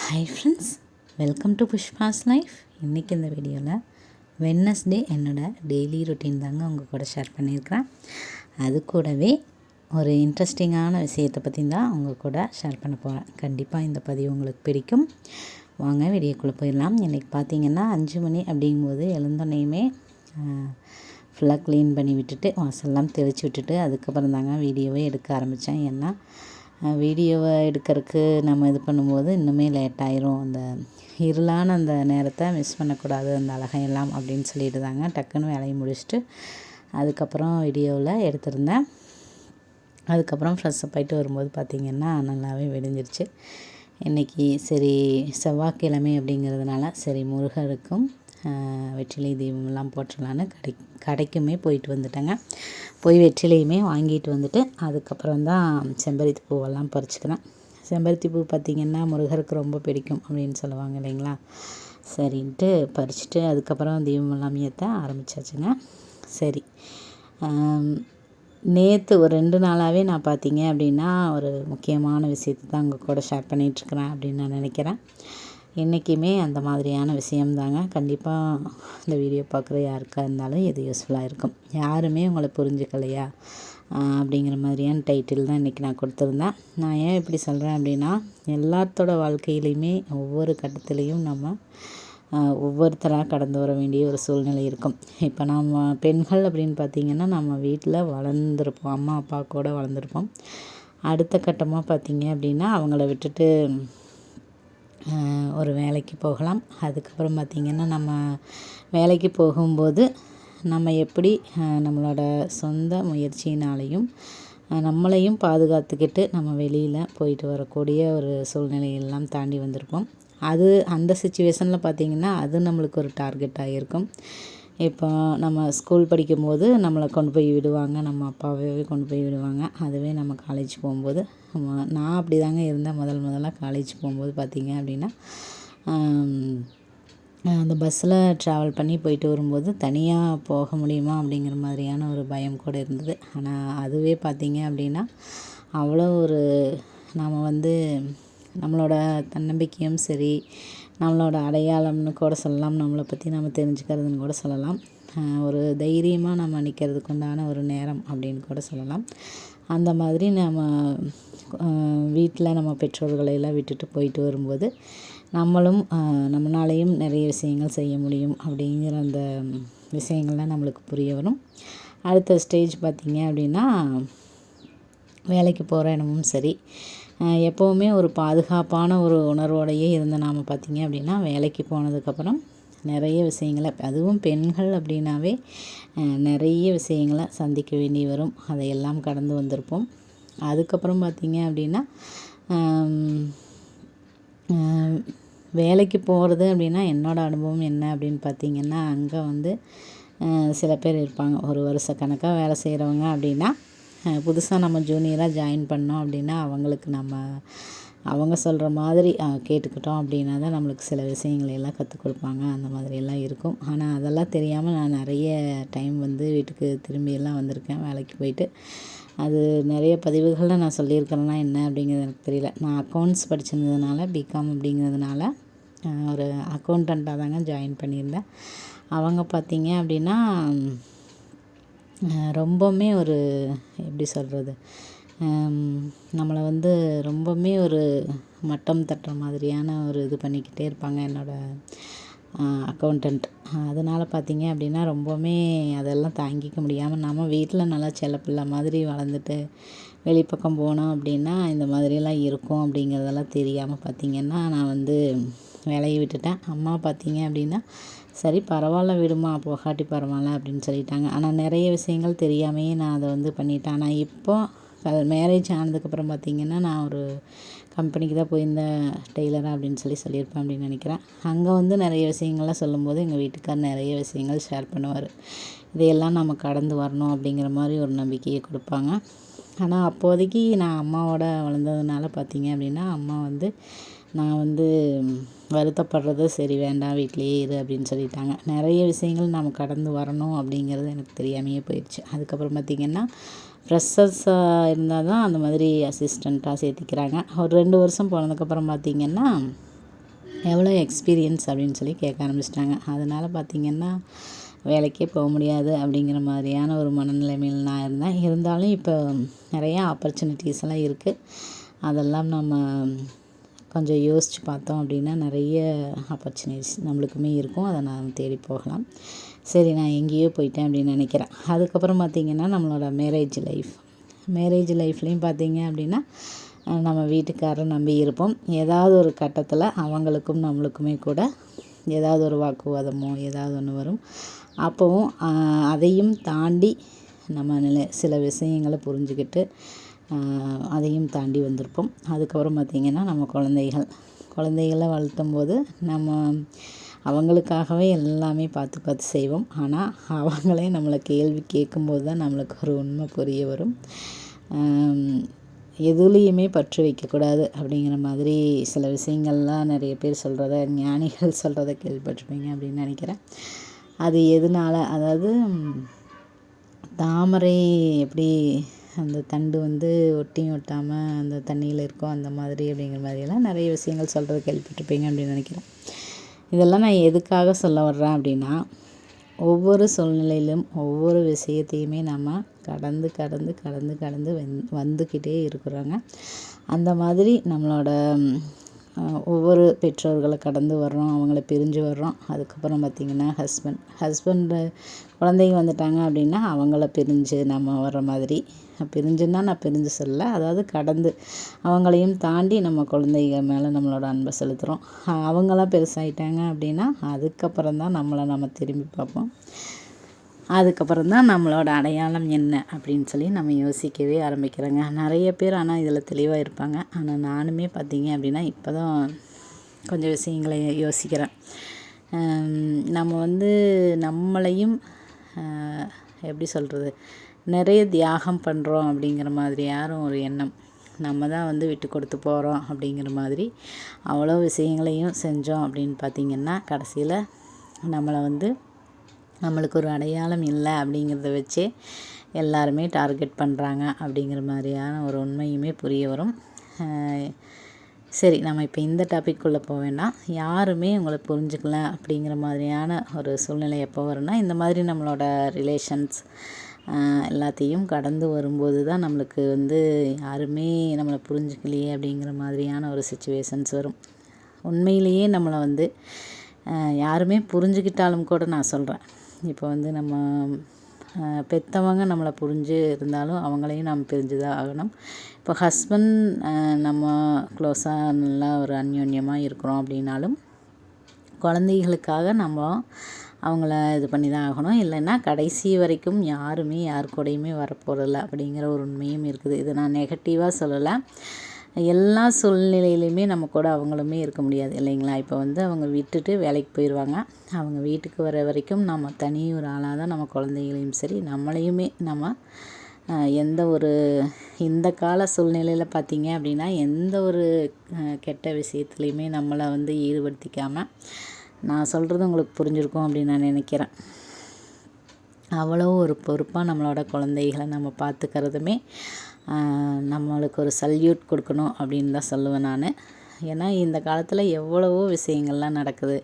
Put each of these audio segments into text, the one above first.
Hi friends, welcome to Pushpa's life. இன்றைக்கி இந்த வீடியோவில் வெட்னஸ்டே என்னோடய டெய்லி ரொட்டீன் தாங்க உங்கள் கூட ஷேர் பண்ணியிருக்கிறேன். அது கூடவே ஒரு இன்ட்ரெஸ்டிங்கான விஷயத்தை பற்றி தான் உங்கள் கூட ஷேர் பண்ண போகிறேன். கண்டிப்பாக இந்த பதிவு உங்களுக்கு பிடிக்கும். வாங்க வீடியோக்குள்ளே போயிடலாம். இன்றைக்கி பார்த்திங்கன்னா 5 மணி அப்படிங்கும்போது எழுந்தோன்னையுமே ஃபுல்லாக க்ளீன் பண்ணி விட்டுட்டு வாசல்லாம் தெளித்து விட்டுட்டு அதுக்கப்புறம் தாங்க வீடியோவே எடுக்க ஆரம்பித்தேன். ஏன்னா வீடியோவை எடுக்கிறதுக்கு நம்ம இது பண்ணும்போது இன்னுமே லேட் ஆயிரும். அந்த இருளான அந்த நேரத்தை மிஸ் பண்ணக்கூடாது, அந்த அழகையெல்லாம் அப்படின்னு சொல்லிட்டு தாங்க டக்குன்னு வேலையை முடிச்சுட்டு அதுக்கப்புறம் வீடியோவில் எடுத்திருந்தேன். அதுக்கப்புறம் ஃப்ரெஷ்ஷப் ஆகிட்டு வரும்போது பார்த்திங்கன்னா நல்லாவே விடிஞ்சிருச்சு. இன்றைக்கி சரி செவ்வாய்க்கிழமை அப்படிங்கிறதுனால சரி முருகருக்கும் வெற்றிலை தீபமெல்லாம் போட்டுடலான்னு கடைக்குமே போயிட்டு வந்துட்டேங்க. போய் வெற்றிலையுமே வாங்கிட்டு வந்துட்டு அதுக்கப்புறம் தான் செம்பருத்தி பூவெல்லாம் பறிச்சுக்கிறேன். செம்பருத்தி பூ பார்த்திங்கன்னா முருகருக்கு ரொம்ப பிடிக்கும் அப்படின்னு சொல்லுவாங்க இல்லைங்களா. சரின்ட்டு பறிச்சுட்டு அதுக்கப்புறம் தீபமெல்லாம் ஏற்ற ஆரம்பித்தாச்சுங்க. சரி, நேற்று ஒரு 2 நாளாகவே நான் பார்த்திங்க அப்படின்னா ஒரு முக்கியமான விஷயத்தை தான் உங்கள் கூட ஷேர் பண்ணிகிட்ருக்கிறேன் அப்படின்னு நான் நினைக்கிறேன். என்றைக்குமே அந்த மாதிரியான விஷயம்தாங்க. கண்டிப்பாக இந்த வீடியோ பார்க்குற யாருக்காக இருந்தாலும் இது யூஸ்ஃபுல்லாக இருக்கும். யாருமே உங்களை புரிஞ்சுக்கலையா அப்படிங்கிற மாதிரியான டைட்டில் தான் இன்றைக்கி நான் கொடுத்துருந்தேன். நான் ஏன் இப்படி சொல்கிறேன் அப்படின்னா, எல்லாத்தோட வாழ்க்கையிலையுமே ஒவ்வொரு கட்டத்துலேயும் நம்ம ஒவ்வொருத்தராக கடந்து வர வேண்டிய ஒரு சூழ்நிலை இருக்கும். இப்போ நம்ம பெண்கள் அப்படின்னு பார்த்திங்கன்னா நம்ம வீட்டில் வளர்ந்துருப்போம், அம்மா அப்பா கூட வளர்ந்துருப்போம். அடுத்த கட்டமாக பார்த்திங்க அப்படின்னா அவங்கள விட்டுட்டு ஒரு வேலைக்கு போகலாம். அதுக்கப்புறம் பார்த்திங்கன்னா நம்ம வேலைக்கு போகும்போது நம்ம எப்படி நம்மளோட சொந்த முயற்சியினாலையும் நம்மளையும் பாதுகாத்துக்கிட்டு நம்ம வெளியில் போயிட்டு வரக்கூடிய ஒரு சூழ்நிலையெல்லாம் தாண்டி வந்திருப்போம். அது அந்த சிச்சுவேஷனில் பார்த்திங்கன்னா அது நம்மளுக்கு ஒரு டார்கெட்டாக இருக்கும். இப்போ நம்ம ஸ்கூல் படிக்கும்போது நம்மளை கொண்டு போய் விடுவாங்க, நம்ம அப்பாவே கொண்டு போய் விடுவாங்க. அதுவே நம்ம காலேஜ் போகும்போது நான் அப்படி தாங்க இருந்தேன். முதல்ல காலேஜ் போகும்போது பார்த்திங்க அப்படின்னா அந்த பஸ்ஸில் ட்ராவல் பண்ணி போயிட்டு வரும்போது தனியாக போக முடியுமா அப்படிங்கிற மாதிரியான ஒரு பயம் கூட இருந்தது. ஆனால் அதுவே பார்த்திங்க அப்படின்னா அவ்வளோ ஒரு நாம் நம்மளோட தன்னம்பிக்கையும் சரி, நம்மளோட அடையாளம்னு கூட சொல்லலாம், நம்மளை பற்றி நம்ம தெரிஞ்சுக்கிறதுன்னு கூட சொல்லலாம், ஒரு தைரியமாக நம்ம நிற்கிறதுக்கு உண்டான ஒரு நேரம் அப்படின்னு கூட சொல்லலாம். அந்த மாதிரி நம்ம வீட்டில் நம்ம பெற்றோர்களையெல்லாம் விட்டுட்டு போயிட்டு வரும்போது நம்மளாலையும் நிறைய விஷயங்கள் செய்ய முடியும் அப்படிங்கிற அந்த விஷயங்கள்லாம் நம்மளுக்கு புரிய வரும். அடுத்த ஸ்டேஜ் பார்த்திங்க அப்படின்னா வேலைக்கு போகிற இடமும் சரி, எப்போவுமே ஒரு பாதுகாப்பான ஒரு உணர்வோடையே இருந்த நாம் பார்த்திங்க அப்படின்னா வேலைக்கு போனதுக்கப்புறம் நிறைய விஷயங்களை, அதுவும் பெண்கள் அப்படின்னாவே நிறைய விஷயங்களை சந்திக்க வேண்டி வரும். அதையெல்லாம் கடந்து வந்திருப்போம். அதுக்கப்புறம் பார்த்திங்க அப்படின்னா வேலைக்கு போகிறது அப்படின்னா என்னோடய அனுபவம் என்ன அப்படின்னு பார்த்திங்கன்னா, அங்கே சில பேர் இருப்பாங்க, ஒரு வருஷ கணக்காக வேலை செய்கிறவங்க அப்படின்னா புதுசாக நம்ம ஜூனியராக ஜாயின் பண்ணோம் அப்படின்னா அவங்களுக்கு அவங்க சொல்கிற மாதிரி கேட்டுக்கிட்டோம் அப்படின்னா தான் நம்மளுக்கு சில விஷயங்களையெல்லாம் கற்றுக் கொடுப்பாங்க. அந்த மாதிரியெல்லாம் இருக்கும். ஆனால் அதெல்லாம் தெரியாமல் நான் நிறைய டைம் வீட்டுக்கு திரும்பியெல்லாம் வந்திருக்கேன் வேலைக்கு போயிட்டு. அது நிறைய பதிவுகளில் நான் சொல்லியிருக்கிறேன்னா என்ன அப்படிங்கிறது எனக்கு தெரியல. நான் அக்கௌண்ட்ஸ் படிச்சிருந்ததுனால பிகாம் அப்படிங்கிறதுனால ஒரு அக்கௌண்டண்ட்டாக தாங்க ஜாயின் பண்ணியிருந்தேன். அவங்க பார்த்திங்க அப்படின்னா ரொம்பவுமே ஒரு எப்படி சொல்கிறது, நம்மளை ரொம்பவுமே ஒரு மட்டம் தட்டுற மாதிரியான ஒரு இது பண்ணிக்கிட்டே இருப்பாங்க என்னோடய அக்கௌண்டண்ட். அதனால் பார்த்திங்க அப்படின்னா ரொம்பவுமே அதெல்லாம் தாங்கிக்க முடியாமல் நம்ம வீட்டில் நல்லா செல்லப்பிள்ளை மாதிரி வளர்ந்துட்டு வெளிப்பக்கம் போனோம் அப்படின்னா இந்த மாதிரியெல்லாம் இருக்கும் அப்படிங்கிறதெல்லாம் தெரியாமல் பார்த்திங்கன்னா நான் வேலையை விட்டுட்டேன். அம்மா பார்த்திங்க அப்படின்னா சரி பரவாயில்ல விடுமா, போகாட்டி பரவாயில்ல அப்படின்னு சொல்லிட்டாங்க. ஆனால் நிறைய விஷயங்கள் தெரியாமையே நான் அதை பண்ணிட்டேன். ஆனால் இப்போது மேரேஜ் ஆனதுக்கப்புறம் பார்த்திங்கன்னா நான் ஒரு கம்பெனிக்கு தான் போயிருந்தேன் டெய்லராக அப்படின்னு சொல்லியிருப்பேன் அப்படின்னு நினைக்கிறேன். அங்கே நிறைய விஷயங்கள்லாம் சொல்லும்போது எங்கள் வீட்டுக்கார் நிறைய விஷயங்கள் ஷேர் பண்ணுவார். இதையெல்லாம் நம்ம கடந்து வரணும் அப்படிங்கிற மாதிரி ஒரு நம்பிக்கையை கொடுப்பாங்க. ஆனால் அப்போதைக்கு நான் அம்மாவோட வளர்ந்ததுனால பார்த்திங்க அப்படின்னா அம்மா நான் வருத்தப்படுறது சரி வேண்டாம் வீட்டிலையே இரு அப்படின்னு சொல்லிட்டாங்க. நிறைய விஷயங்கள் நம்ம கடந்து வரணும் அப்படிங்கிறது எனக்கு தெரியாமையே போயிடுச்சு. அதுக்கப்புறம் பார்த்திங்கன்னா ஃப்ரெஷர்ஸாக இருந்தால் தான் அந்த மாதிரி அசிஸ்டண்ட்டாக சேர்த்திக்கிறாங்க. ஒரு 2 வருஷம் போனதுக்கப்புறம் பார்த்திங்கன்னா எவ்வளோ எக்ஸ்பீரியன்ஸ் அப்படின்னு சொல்லி கேட்க ஆரம்பிச்சிட்டாங்க. அதனால் பார்த்திங்கன்னா வேலைக்கே போக முடியாது அப்படிங்கிற மாதிரியான ஒரு மனநிலைமையில் நான் இருந்தேன். இருந்தாலும் இப்போ நிறையா ஆப்பர்ச்சுனிட்டிஸ் எல்லாம் இருக்குது. அதெல்லாம் நம்ம கொஞ்சம் யோசித்து பார்த்தோம் அப்படின்னா நிறைய ஆப்பர்ச்சுனிட்டிஸ் நம்மளுக்குமே இருக்கும். அதை நான் தேடி போகலாம். சரி, நான் எங்கேயோ போயிட்டேன் அப்படின்னு நினைக்கிறேன். அதுக்கப்புறம் பார்த்திங்கன்னா நம்மளோட மேரேஜ் லைஃப்லேயும் பார்த்திங்க அப்படின்னா நம்ம வீட்டுக்காரரை நம்பி இருப்போம். ஏதாவது ஒரு கட்டத்தில் அவங்களுக்கும் நம்மளுக்குமே கூட ஏதாவது ஒரு வாக்குவாதமோ ஏதாவது ஒன்று வரும். அப்போவும் அதையும் தாண்டி நம்ம சில விஷயங்களை புரிஞ்சுக்கிட்டு அதையும் தாண்டி வந்திருப்போம். அதுக்கப்புறம் பார்த்திங்கன்னா நம்ம குழந்தைகளை வளர்த்தும் போது நம்ம அவங்களுக்காகவே எல்லாமே பார்த்து செய்வோம். ஆனால் அவங்களே நம்மளை கேள்வி கேட்கும்போது தான் நம்மளுக்கு ஒரு உண்மை புரிய வரும். எதுலேயுமே பற்று வைக்கக்கூடாது அப்படிங்கிற மாதிரி சில விஷயங்கள்லாம் நிறைய பேர் சொல்கிறத, ஞானிகள் சொல்கிறத கேள்விப்பட்டிருப்பீங்க அப்படின்னு நினைக்கிறேன். அது எதனால், அதாவது தாமரை எப்படி அந்த தண்டு ஒட்டியும் ஒட்டாமல் அந்த தண்ணியில் இருக்கும் அந்த மாதிரி அப்படிங்கிற மாதிரியெல்லாம் நிறைய விஷயங்கள் சொல்கிறத கேள்விப்பட்டிருப்பீங்க அப்படின்னு நினைக்கிறேன். இதெல்லாம் நான் எதுக்காக சொல்ல வர்றேன் அப்படின்னா, ஒவ்வொரு சூழ்நிலையிலும் ஒவ்வொரு விஷயத்தையுமே நம்ம கடந்து வந்துக்கிட்டே இருக்கிறோங்க. அந்த மாதிரி நம்மளோட ஒவ்வொரு பெற்றோர்களை கடந்து வர்றோம், அவங்கள பிரிஞ்சு வர்றோம். அதுக்கப்புறம் பார்த்திங்கன்னா ஹஸ்பண்டு குழந்தைங்க வந்துட்டாங்க அப்படின்னா அவங்கள பிரிஞ்சு நம்ம வர்ற மாதிரி. பிரிஞ்சுன்னா நான் பிரிஞ்சு சொல்லலை, அதாவது கடந்து அவங்களையும் தாண்டி நம்ம குழந்தைங்க மேலே நம்மளோட அன்பை செலுத்துகிறோம். அவங்களாம் பெருசாகிட்டாங்க அப்படின்னா அதுக்கப்புறம் தான் நம்ம திரும்பி பார்ப்போம். அதுக்கப்புறம் தான் நம்மளோட அடையாளம் என்ன அப்படின்னு சொல்லி நம்ம யோசிக்கவே ஆரம்பிக்கிறோங்க. நிறைய பேர் ஆனால் இதில் தெளிவாக இருப்பாங்க. ஆனால் நானுமே பார்த்திங்க அப்படின்னா இப்போ தான் கொஞ்சம் விஷயங்களை யோசிக்கிறேன். நம்ம நம்மளையும் எப்படி சொல்கிறது, நிறைய தியாகம் பண்ணுறோம் அப்படிங்கிற மாதிரி யாரும் ஒரு எண்ணம், நம்ம தான் விட்டு கொடுத்து போகிறோம் அப்படிங்கிற மாதிரி அவ்வளோ விஷயங்களையும் செஞ்சோம் அப்படின்னு பார்த்திங்கன்னா கடைசியில் நம்மளுக்கு ஒரு அடையாளம் இல்லை அப்படிங்கிறத வச்சே எல்லாருமே டார்கெட் பண்ணுறாங்க அப்படிங்கிற மாதிரியான ஒரு உண்மையுமே புரிய வரும். சரி, நம்ம இப்போ இந்த டாபிக்குள்ளே போவேன்னா, யாருமே உங்களை புரிஞ்சுக்கல அப்படிங்கிற மாதிரியான ஒரு சூழ்நிலை எப்போ வரும்னா, இந்த மாதிரி நம்மளோட ரிலேஷன்ஸ் எல்லாத்தையும் கடந்து வரும்போது தான் நம்மளுக்கு யாருமே நம்மளை புரிஞ்சுக்கலையே அப்படிங்கிற மாதிரியான ஒரு சிச்சுவேஷன்ஸ் வரும். உண்மையிலேயே நம்மளை யாருமே புரிஞ்சுக்கிட்டாலும் கூட நான் சொல்கிறேன், இப்போ நம்ம பெற்றவங்க நம்மளை புரிஞ்சு இருந்தாலும் அவங்களையும் நம்ம பிரிஞ்சு தான் ஆகணும். இப்போ ஹஸ்பண்ட் நம்ம க்ளோஸாக நல்லா ஒரு அந்யோன்யமாக இருக்கிறோம் அப்படின்னாலும் குழந்தைகளுக்காக நம்ம அவங்கள இது பண்ணி தான் ஆகணும். இல்லைன்னா கடைசி வரைக்கும் யாருமே யார் கூடயுமே வரப்போகிறதில்ல அப்படிங்கிற ஒரு உண்மையும் இருக்குது. இதை நான் நெகட்டிவாக சொல்லலை. எல்லா சூழ்நிலையிலையுமே நம்ம கூட அவங்களுமே இருக்க முடியாது இல்லைங்களா. இப்போ அவங்க விட்டுட்டு வேலைக்கு போயிடுவாங்க. அவங்க வீட்டுக்கு வர வரைக்கும் நம்ம தனி ஒரு ஆளாக தான் நம்ம குழந்தைகளையும் சரி நம்மளையுமே நம்ம எந்த ஒரு இந்த கால சூழ்நிலையில் பார்த்திங்க அப்படின்னா எந்த ஒரு கெட்ட விஷயத்துலையுமே நம்மளை ஈடுபடுத்திக்காமல், நான் சொல்கிறது உங்களுக்கு புரிஞ்சிருக்கும் அப்படின்னு நான் நினைக்கிறேன். அவ்வளோ ஒரு பொறுப்பாக நம்மளோட குழந்தைகளை நம்ம பார்த்துக்கிறதுமே நம்மளுக்கு ஒரு சல்யூட் கொடுக்கணும் அப்படின்னு தான் சொல்லுவேன் நான். ஏன்னா இந்த காலத்தில் எவ்வளவோ விஷயங்கள்லாம் நடக்குது.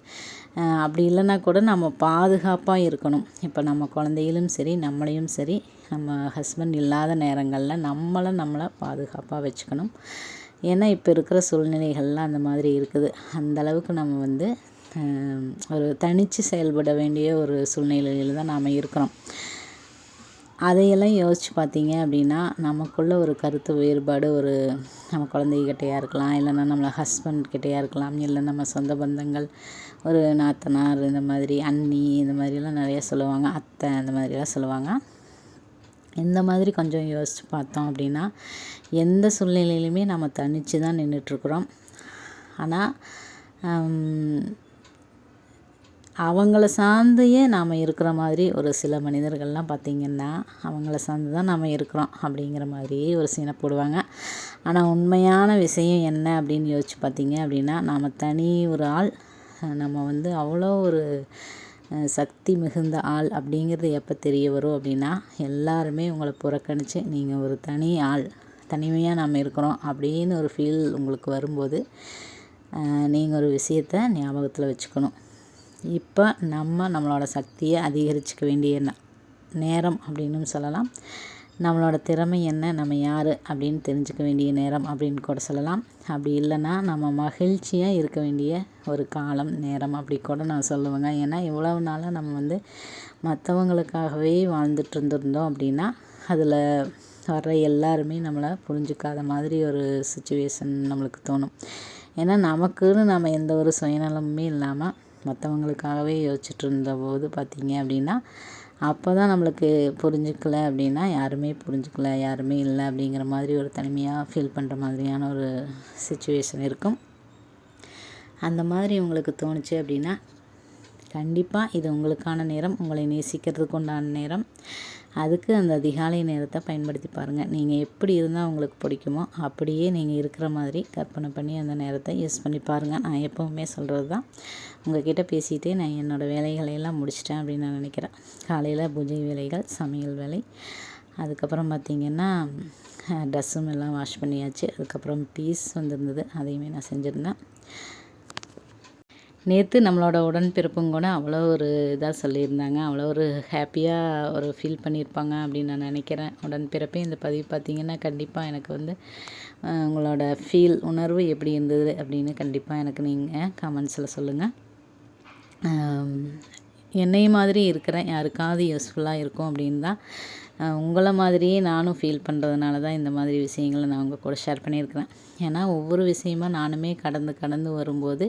அப்படி இல்லைன்னா கூட நம்ம பாதுகாப்பாக இருக்கணும். இப்போ நம்ம குழந்தைகளும் சரி நம்மளையும் சரி நம்ம ஹஸ்பண்ட் இல்லாத நேரங்களில் நம்மளை பாதுகாப்பாக வச்சுக்கணும். ஏன்னா இப்போ இருக்கிற சூழ்நிலைகள்லாம் அந்த மாதிரி இருக்குது. அந்தளவுக்கு நம்ம ஒரு தனித்து செயல்பட வேண்டிய ஒரு சூழ்நிலையில் தான் நாம் இருக்கிறோம். அதையெல்லாம் யோசித்து பார்த்தீங்க அப்படின்னா நமக்குள்ள ஒரு கருத்து வேறுபாடு நம்ம குழந்தைகிட்டையாக இருக்கலாம், இல்லைன்னா நம்மளை ஹஸ்பண்ட்கிட்டையாக இருக்கலாம், இல்லை நம்ம சொந்த பந்தங்கள், ஒரு நாத்தனார், இந்த மாதிரி அண்ணி, இந்த மாதிரிலாம் நிறைய சொல்லுவாங்க, அத்தை, இந்த மாதிரிலாம் சொல்லுவாங்க. இந்த மாதிரி கொஞ்சம் யோசித்து பார்த்தோம் அப்படின்னா எந்த சூழ்நிலையிலுமே நம்ம தனித்து தான் நின்றுட்டுருக்குறோம். ஆனால் அவங்கள சார்ந்தே நாம் இருக்கிற மாதிரி ஒரு சில மனிதர்கள்லாம் பார்த்திங்கன்னா அவங்கள சார்ந்து தான் நாம் இருக்கிறோம் அப்படிங்கிற மாதிரியே ஒரு சீனை போடுவாங்க. ஆனால் உண்மையான விஷயம் என்ன அப்படின்னு யோசித்து பார்த்திங்க அப்படின்னா, நாம் தனி ஒரு ஆள், நம்ம அவ்வளோ ஒரு சக்தி மிகுந்த ஆள் அப்படிங்கிறது எப்போ தெரிய வரும் அப்படின்னா, எல்லாருமே உங்களை புறக்கணித்து நீங்கள் ஒரு தனி ஆள், தனிமையாக நாம் இருக்கிறோம் அப்படின்னு ஒரு ஃபீல் உங்களுக்கு வரும்போது நீங்கள் ஒரு விஷயத்தை ஞாபகத்தில் வச்சுக்கணும். இப்போ நம்மளோட சக்தியை அதிகரிச்சுக்க வேண்டிய நேரம் அப்படின்னு சொல்லலாம். நம்மளோட திறமை என்ன, நம்ம யார் அப்படின்னு தெரிஞ்சுக்க வேண்டிய நேரம் அப்படின்னு கூட சொல்லலாம். அப்படி இல்லைன்னா நம்ம மகிழ்ச்சியாக இருக்க வேண்டிய ஒரு காலம், நேரம் அப்படி கூட நான் சொல்லுவேங்க. ஏன்னா இவ்வளவு நாளாக நம்ம வந்து மற்றவங்களுக்காகவே வாழ்ந்துட்டு இருந்திருந்தோம் அப்படின்னா அதில் வர்ற எல்லாருமே நம்மளை புரிஞ்சுக்காத மாதிரி ஒரு சுச்சுவேஷன் நம்மளுக்கு தோணும். ஏன்னா நமக்குன்னு நம்ம எந்த ஒரு சுயநலமுமே இல்லாமல் மற்றவங்களுக்காகவே யோசிச்சுட்டு இருந்தபோது பார்த்திங்க அப்படின்னா அப்போ தான் நம்மளுக்கு புரிஞ்சுக்கல அப்படின்னா யாருமே புரிஞ்சுக்கல, யாருமே இல்லை அப்படிங்கிற மாதிரி ஒரு தனிமையாக ஃபீல் பண்ணுற மாதிரியான ஒரு சிச்சுவேஷன் இருக்கும். அந்த மாதிரி உங்களுக்கு தோணுச்சு அப்படின்னா கண்டிப்பாக இது உங்களுக்கான நேரம், உங்களை நேசிக்கிறதுக்கு உண்டான நேரம். அதுக்கு அந்த அதிகாலை நேரத்தை பயன்படுத்தி பாருங்கள். நீங்கள் எப்படி இருந்தால் உங்களுக்கு பிடிக்குமோ அப்படியே நீங்கள் இருக்கிற மாதிரி கற்பனை பண்ணி அந்த நேரத்தை யூஸ் பண்ணி பாருங்கள். நான் எப்போவுமே சொல்கிறது தான். உங்கள்கிட்ட பேசிகிட்டே நான் என்னோடய வேலைகளையெல்லாம் முடிச்சிட்டேன் அப்படின்னு நான் நினைக்கிறேன். காலையில் பூஜை வேலைகள், சமையல் வேலை, அதுக்கப்புறம் பார்த்திங்கன்னா ட்ரெஸ்ஸும் எல்லாம் வாஷ் பண்ணியாச்சு. அதுக்கப்புறம் பீஸ் வந்திருந்தது, அதையுமே நான் செஞ்சுருந்தேன். நேற்று நம்மளோட உடன்பிறப்புங்க கூட அவ்வளோ ஒரு இதாக சொல்லியிருந்தாங்க, அவ்வளோ ஒரு ஹாப்பியாக ஒரு ஃபீல் பண்ணியிருப்பாங்க அப்படின்னு நான் நினைக்கிறேன். உடன்பிறப்பே இந்த பதிவு பார்த்திங்கன்னா கண்டிப்பாக எனக்கு வந்து உங்களோட உணர்வு எப்படி இருந்தது அப்படின்னு கண்டிப்பாக எனக்கு நீங்கள் கமெண்ட்ஸில் சொல்லுங்கள். என்னை மாதிரி இருக்கிற யாருக்காவது யூஸ்ஃபுல்லாக இருக்கும் அப்படின்னு தான் உங்களை மாதிரியே நானும் ஃபீல் பண்ணுறதுனால தான் இந்த மாதிரி விஷயங்களை நான் உங்கள் கூட ஷேர் பண்ணியிருக்கிறேன். ஏன்னா ஒவ்வொரு விஷயமா நானுமே கடந்து வரும்போது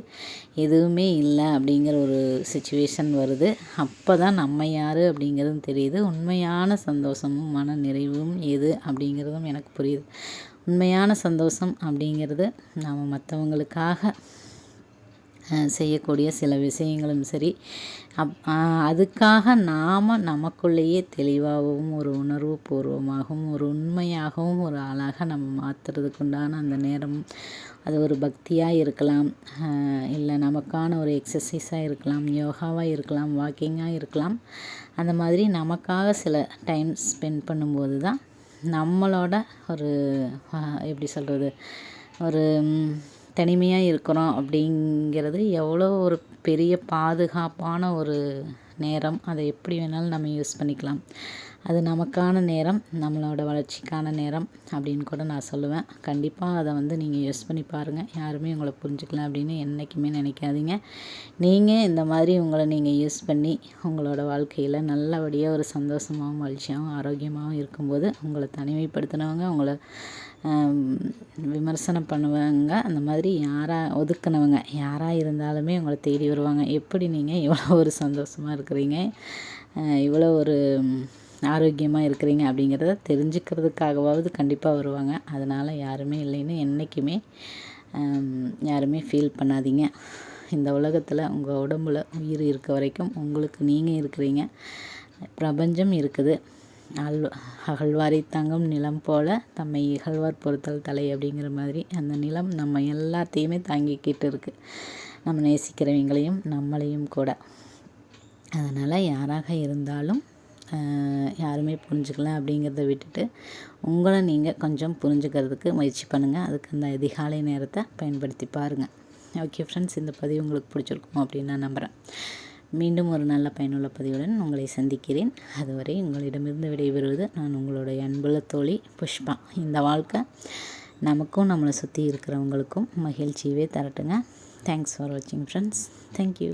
எதுவுமே இல்லை அப்படிங்கிற ஒரு சிச்சுவேஷன் வருது. அப்போ தான் நம்ம யார் அப்படிங்கிறதும் தெரியுது. உண்மையான சந்தோஷமும் மன நிறைவும் எது அப்படிங்கிறதும் எனக்கு புரியுது. உண்மையான சந்தோஷம் அப்படிங்கிறது நாம் மற்றவங்களுக்காக செய்யக்கூடிய சில விஷயங்களும் சரி, அதுக்காக நாம் நமக்குள்ளேயே தெளிவாகவும் ஒரு உணர்வு பூர்வமாகவும் ஒரு உண்மையாகவும் ஒரு ஆளாக நம்ம மாற்றுறதுக்கு உண்டான அந்த நேரம், அது ஒரு பக்தியாக இருக்கலாம், இல்லை நமக்கான ஒரு எக்ஸசைஸாக இருக்கலாம், யோகாவாக இருக்கலாம், வாக்கிங்காக இருக்கலாம். அந்த மாதிரி நமக்காக சில டைம் ஸ்பெண்ட் பண்ணும்போது தான் நம்மளோட ஒரு எப்படி சொல்கிறது, ஒரு தனிமையாக இருக்கிறோம் அப்படிங்கிறது எவ்வளோ ஒரு பெரிய பாதுகாப்பான ஒரு நேரம். அதை எப்படி வேணாலும் நம்ம யூஸ் பண்ணிக்கலாம். அது நமக்கான நேரம், நம்மளோட வளர்ச்சிக்கான நேரம் அப்படின்னு கூட நான் சொல்லுவேன். கண்டிப்பாக அதை வந்து நீங்கள் யூஸ் பண்ணி பாருங்கள். யாருமே உங்களை புரிஞ்சுக்கலாம் அப்படின்னு என்றைக்குமே நினைக்காதீங்க. நீங்கள் இந்த மாதிரி உங்களை நீங்கள் யூஸ் பண்ணி உங்களோட வாழ்க்கையில் நல்லபடியாக ஒரு சந்தோஷமாகவும் மகிழ்ச்சியாகவும் ஆரோக்கியமாகவும் இருக்கும்போது உங்களை தனிமைப்படுத்தினவங்க, உங்களை விமர்சனம் பண்ணுவாங்க, அந்த மாதிரி ஒதுக்குனவங்க யாராக இருந்தாலுமே உங்களை தேடி வருவாங்க. எப்படி நீங்கள் இவ்வளோ ஒரு சந்தோஷமாக இருக்கிறீங்க, இவ்வளோ ஒரு ஆரோக்கியமாக இருக்கிறீங்க அப்படிங்கிறத தெரிஞ்சுக்கிறதுக்காகவாவது கண்டிப்பாக வருவாங்க. அதனால் யாருமே இல்லைன்னு என்றைக்குமே யாருமே ஃபீல் பண்ணாதீங்க. இந்த உலகத்தில் உங்கள் உடம்புல உயிர் இருக்க வரைக்கும் உங்களுக்கு நீங்கள் இருக்கிறீங்க, பிரபஞ்சம் இருக்குது. அகழ்வாரை தங்கும் நிலம் போல் தம்மை இகழ்வார் பொறுத்தல் தலை அப்படிங்கிற மாதிரி அந்த நிலம் நம்ம எல்லாத்தையுமே தாங்கிக்கிட்டு இருக்குது, நம்ம நேசிக்கிறவங்களையும் நம்மளையும் கூட. அதனால் யாராக இருந்தாலும் யாருமே புரிஞ்சுக்கல அப்படிங்கிறத விட்டுட்டு உங்களை நீங்கள் கொஞ்சம் புரிஞ்சுக்கிறதுக்கு முயற்சி பண்ணுங்கள். அதுக்கு அந்த அதிகாலை நேரத்தை பயன்படுத்தி பாருங்கள். ஓகே ஃப்ரெண்ட்ஸ், இந்த பதிவு உங்களுக்கு பிடிச்சிருக்கும் அப்படின்னு நான் நம்புகிறேன். மீண்டும் ஒரு நல்ல பயனுள்ள பதிவுடன் உங்களை சந்திக்கிறேன். அதுவரை உங்களிடமிருந்து விடைபெறுவது நான் உங்களுடைய அன்புள்ள தோழி புஷ்பா. இந்த வாழ்க்கை நமக்கும் நம்மளை சுற்றி இருக்கிறவங்களுக்கும் மகிழ்ச்சியவே தரட்டுங்க. தேங்க்ஸ் ஃபார் வாட்சிங் ஃப்ரெண்ட்ஸ். தேங்க்யூ.